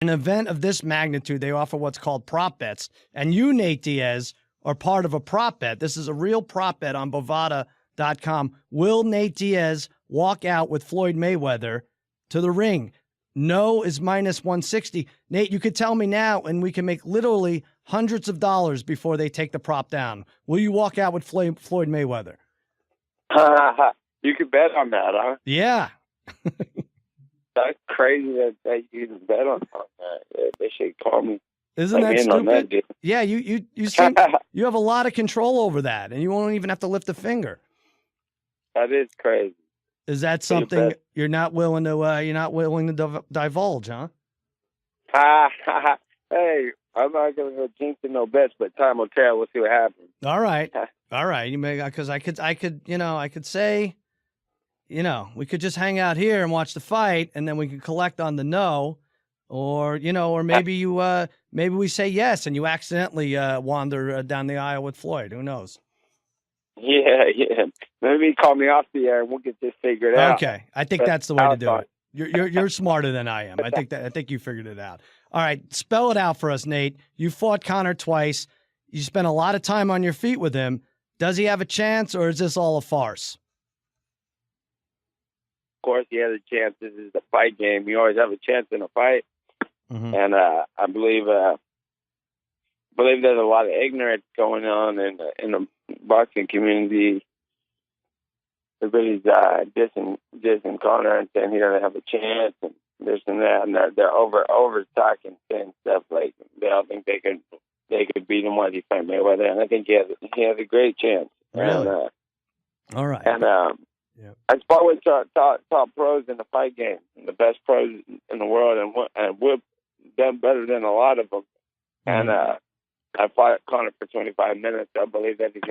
An event of this magnitude, they offer what's called prop bets. And you, Nate Diaz, are part of a prop bet. This is a real prop bet on Bovada.com. Will Nate Diaz walk out with Floyd Mayweather to the ring? No is minus 160. Nate, you could tell me now, and we can make literally hundreds of dollars before they take the prop down. Will you walk out with Floyd Mayweather? You could bet on that, huh? Yeah. That's crazy that you can bet on that. They should call me. Isn't that stupid? Yeah, you seem, you have a lot of control over that, and you won't even have to lift a finger. That is crazy. Is that something you're not willing to divulge, huh? Hey, I'm not gonna go jinxing no bets, but time will tell. We'll see what happens. All right. You may, because I could say, we could just hang out here and watch the fight, and then we could collect on the no, or maybe maybe we say yes, and you accidentally wander down the aisle with Floyd. Who knows? Yeah. Maybe call me off the air, and we'll get this figured out. Okay, I think that's the way to do it. You're smarter than I am. I think you figured it out. All right, spell it out for us, Nate. You fought Conor twice. You spent a lot of time on your feet with him. Does he have a chance, or is this all a farce? Of course, he has a chance. This is a fight game. You always have a chance in a fight, and I believe there's a lot of ignorance going on in the boxing community. Everybody's dissing Conor and saying he doesn't have a chance and this and that, and they're over talking, saying stuff like they all think they could beat him once he fight Mayweather, and I think he has a great chance. Really? And, all right. And I spar with top pros in the fight game, the best pros in the world, and we've done better than a lot of them. And I fought Conor for 25 minutes. I believe that he's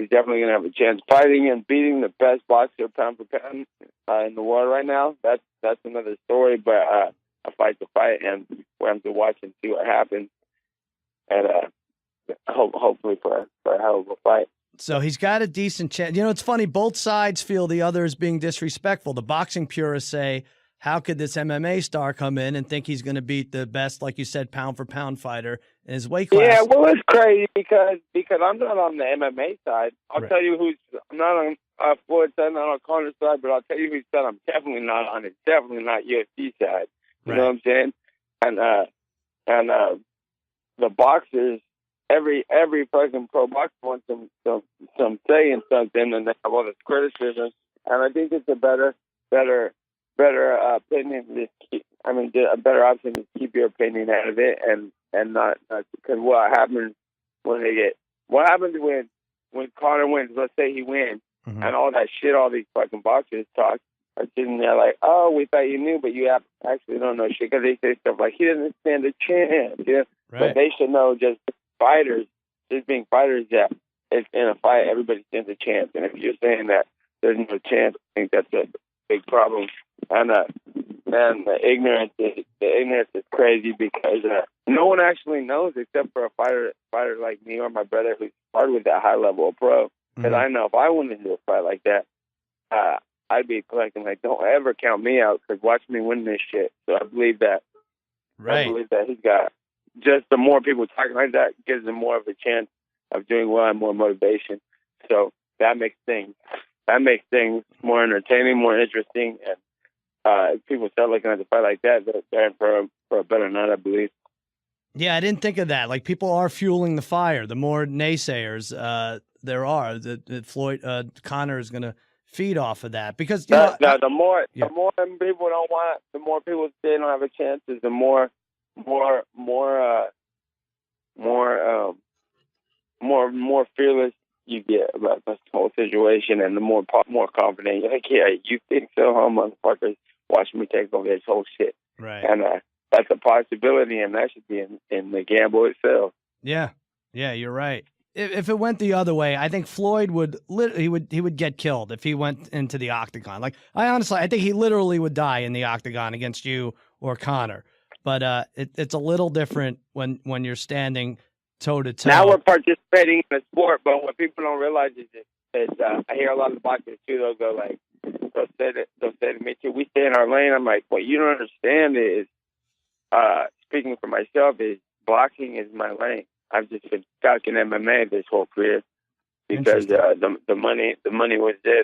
definitely going to have a chance fighting and beating the best boxer pound for pound in the world right now. That's another story, but I fight the fight, and we have to watch and see what happens, and hopefully for a hell of a fight. So he's got a decent chance. It's funny. Both sides feel the other is being disrespectful. The boxing purists say, how could this MMA star come in and think he's going to beat the best, like you said, pound for pound fighter in his weight class? Yeah, well, it's crazy because I'm not on the MMA side. I'll tell you I'm not on Floyd's side, not on Conor's side, but I'll tell you whose side I'm definitely not on. It's definitely not UFC side. You know what I'm saying? And the boxers, every fucking pro boxer wants some say in something, and they have all this criticism. And I think it's a better opinion. A better option to keep your opinion out of it, and not because what happens when Conor wins? Let's say he wins, and all that shit, all these fucking boxers talk are sitting there like, oh, we thought you knew, but you actually don't know shit, because they say stuff like he doesn't stand a chance. But they should know, just being fighters, that in a fight everybody stands a chance, and if you're saying that there's no chance, I think that's a big problem. And the ignorance is crazy, because no one actually knows except for a fighter like me or my brother who's started with that high level of pro. Because I know if I went into a fight like that, I'd be collecting like, don't ever count me out, because watch me win this shit. So I believe that. Right. I believe that he's got, just the more people talking like that gives him more of a chance of doing well and more motivation. So that makes things more entertaining, more interesting, and if people start looking at the fight like that, they're in for a better night, I believe. Yeah, I didn't think of that. Like, people are fueling the fire. The more naysayers there are, that Conor is going to feed off of that, because the more people don't want it, the more people say they don't have a chance, is the more fearless you get about this whole situation, and the more confident you're like, yeah, you think so, huh, motherfuckers? Watch me take over this whole shit. Right. And that's a possibility, and that should be in the gamble itself. Yeah, you're right. If it went the other way, I think Floyd would get killed if he went into the octagon. Like, I think he literally would die in the octagon against you or Conor. But it's a little different when you're standing toe to toe. Now we're participating in the sport, but what people don't realize is I hear a lot of boxers too. They'll go like, they'll say to me too, we stay in our lane. I'm like, what you don't understand is speaking for myself, is boxing is my lane. I've just been stuck in MMA this whole career because the money was there,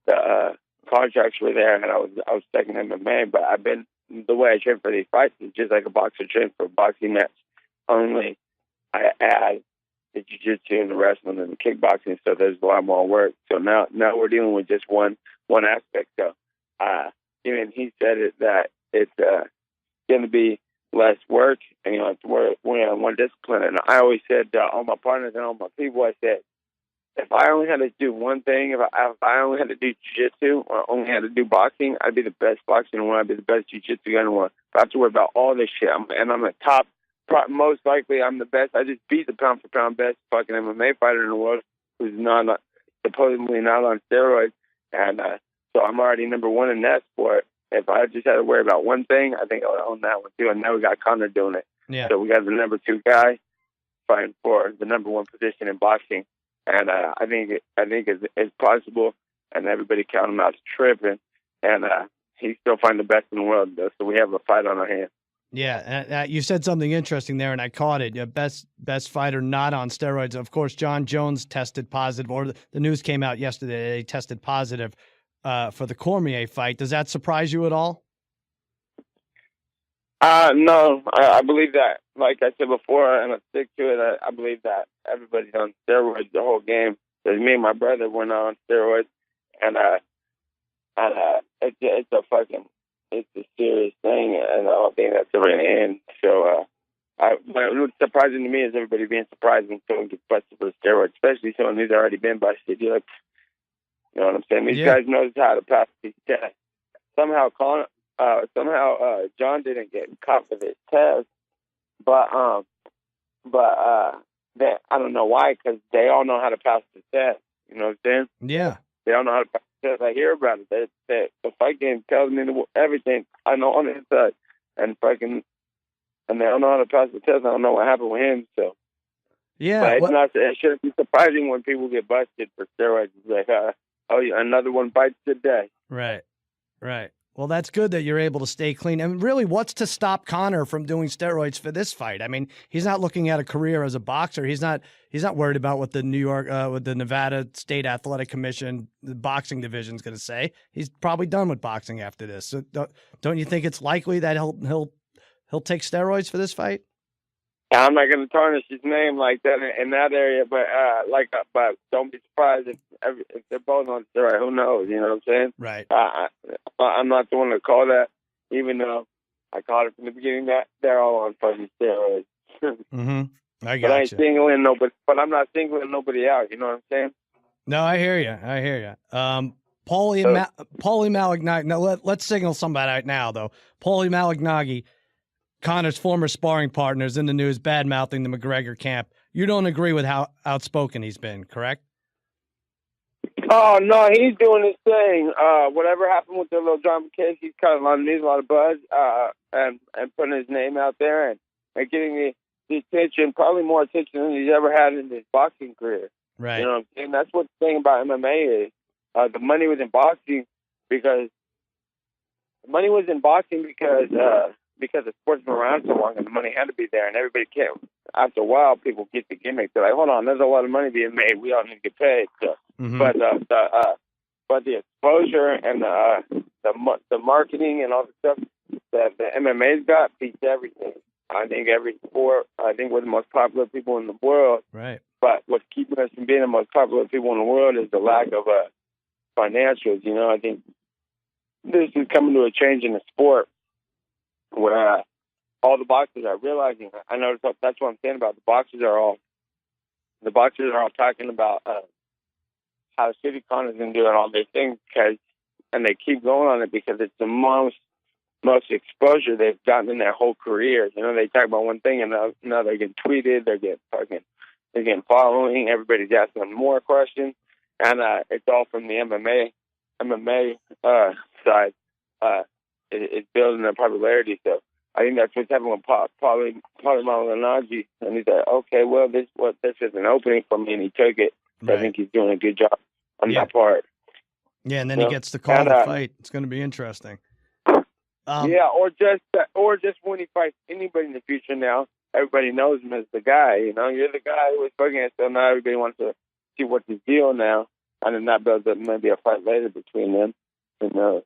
the contracts were there, and I was stuck in MMA. But I've been, the way I train for these fights is just like a boxer trains for a boxing match. Only I add the jiu-jitsu and the wrestling and the kickboxing, so there's a lot more work. So now we're dealing with just one aspect. So even he said it, that it's going to be less work, and you know, we're on one discipline. And I always said to all my partners and all my people, I said, if I only had to do one thing, if I only had to do jiu-jitsu or only had to do boxing, I'd be the best boxer in the world. I'd be the best jiu-jitsu guy in the world. If I have to worry about all this shit, I'm the top. Most likely, I'm the best. I just beat the pound-for-pound best fucking MMA fighter in the world, who's supposedly not on steroids. And so I'm already number one in that sport. If I just had to worry about one thing, I think I would own that one too. And now we got Conor doing it. Yeah. So we got the number 2 guy fighting for the number 1 position in boxing. And I think it's possible. And everybody count him out to tripping. And he's still fighting the best in the world, though. So we have a fight on our hands. Yeah, you said something interesting there, and I caught it. Best fighter not on steroids. Of course, John Jones tested positive, or the news came out yesterday. They tested positive for the Cormier fight. Does that surprise you at all? No, I believe that. Like I said before, and I stick to it. I believe that everybody's on steroids the whole game. Because me and my brother were not on steroids, and it's a serious thing, and I don't think that's ever going to end. So, what's surprising to me is everybody being surprised when someone gets busted for steroids, especially someone who's already been busted. You're like, you know what I'm saying? These guys knows how to pass these tests. Somehow John didn't get caught with his test, but I don't know why, because they all know how to pass the test. You know what I'm saying? Yeah. They don't know how to pass the test. I hear about it. The fight game tells me everything I know on the inside, and they don't know how to pass the test. I don't know what happened with him. So yeah, but it shouldn't be surprising when people get busted for steroids. It's like, another one bites today. Right. Well, that's good that you're able to stay clean. And really, what's to stop Conor from doing steroids for this fight? I mean, he's not looking at a career as a boxer. He's not worried about what the with the Nevada State Athletic Commission, the boxing division, is going to say. He's probably done with boxing after this. So don't you think it's likely that he'll take steroids for this fight? I'm not going to tarnish his name like that in that area, but don't be surprised if they're both on steroids. Who knows? You know what I'm saying? Right. I'm not the one to call that, even though I called it from the beginning that they're all on fucking steroids. Mm-hmm. I got but I ain't singling nobody. But I'm not singling nobody out. You know what I'm saying? No, I hear you. Paulie Malignaggi. Now let's signal somebody out now, though. Paulie Malignaggi, Conor's former sparring partner, is in the news bad-mouthing the McGregor camp. You don't agree with how outspoken he's been, correct? Oh, no, he's doing his thing. Whatever happened with the little drama case, he's cutting on news, a lot of buzz, and putting his name out there and getting the attention, probably more attention than he's ever had in his boxing career. Right. You know what I'm saying? That's what the thing about MMA is. The money was in boxing because the sport's been around so long and the money had to be there, and everybody can't. After a while, people get the gimmick. They're like, hold on, there's a lot of money being made. We all need to get paid. So, but the exposure and the marketing and all the stuff that the MMA's got beats everything. I think every sport. I think we're the most popular people in the world. Right. But what's keeping us from being the most popular people in the world is the lack of financials. You know, I think this is coming to a change in the sport where all the boxers are realizing. I noticed that's what I'm saying about the boxers are all talking about how shitty Conor's been doing all these things, and they keep going on it because it's the most exposure they've gotten in their whole careers. You know, they talk about one thing and now they're getting tweeted, they're getting following, everybody's asking them more questions, and it's all from the MMA side. It's building their popularity. So I think that's what's happening with Paulie Malignaggi. And he's like, okay, well, this is an opening for me, and he took it. So I think he's doing a good job on that part. Yeah, and then he gets to call the fight. It's going to be interesting. or just when he fights anybody in the future now, everybody knows him as the guy. You know, you're the guy who was fucking it, so now everybody wants to see what's his deal now, and then that builds up maybe a fight later between them. Who knows?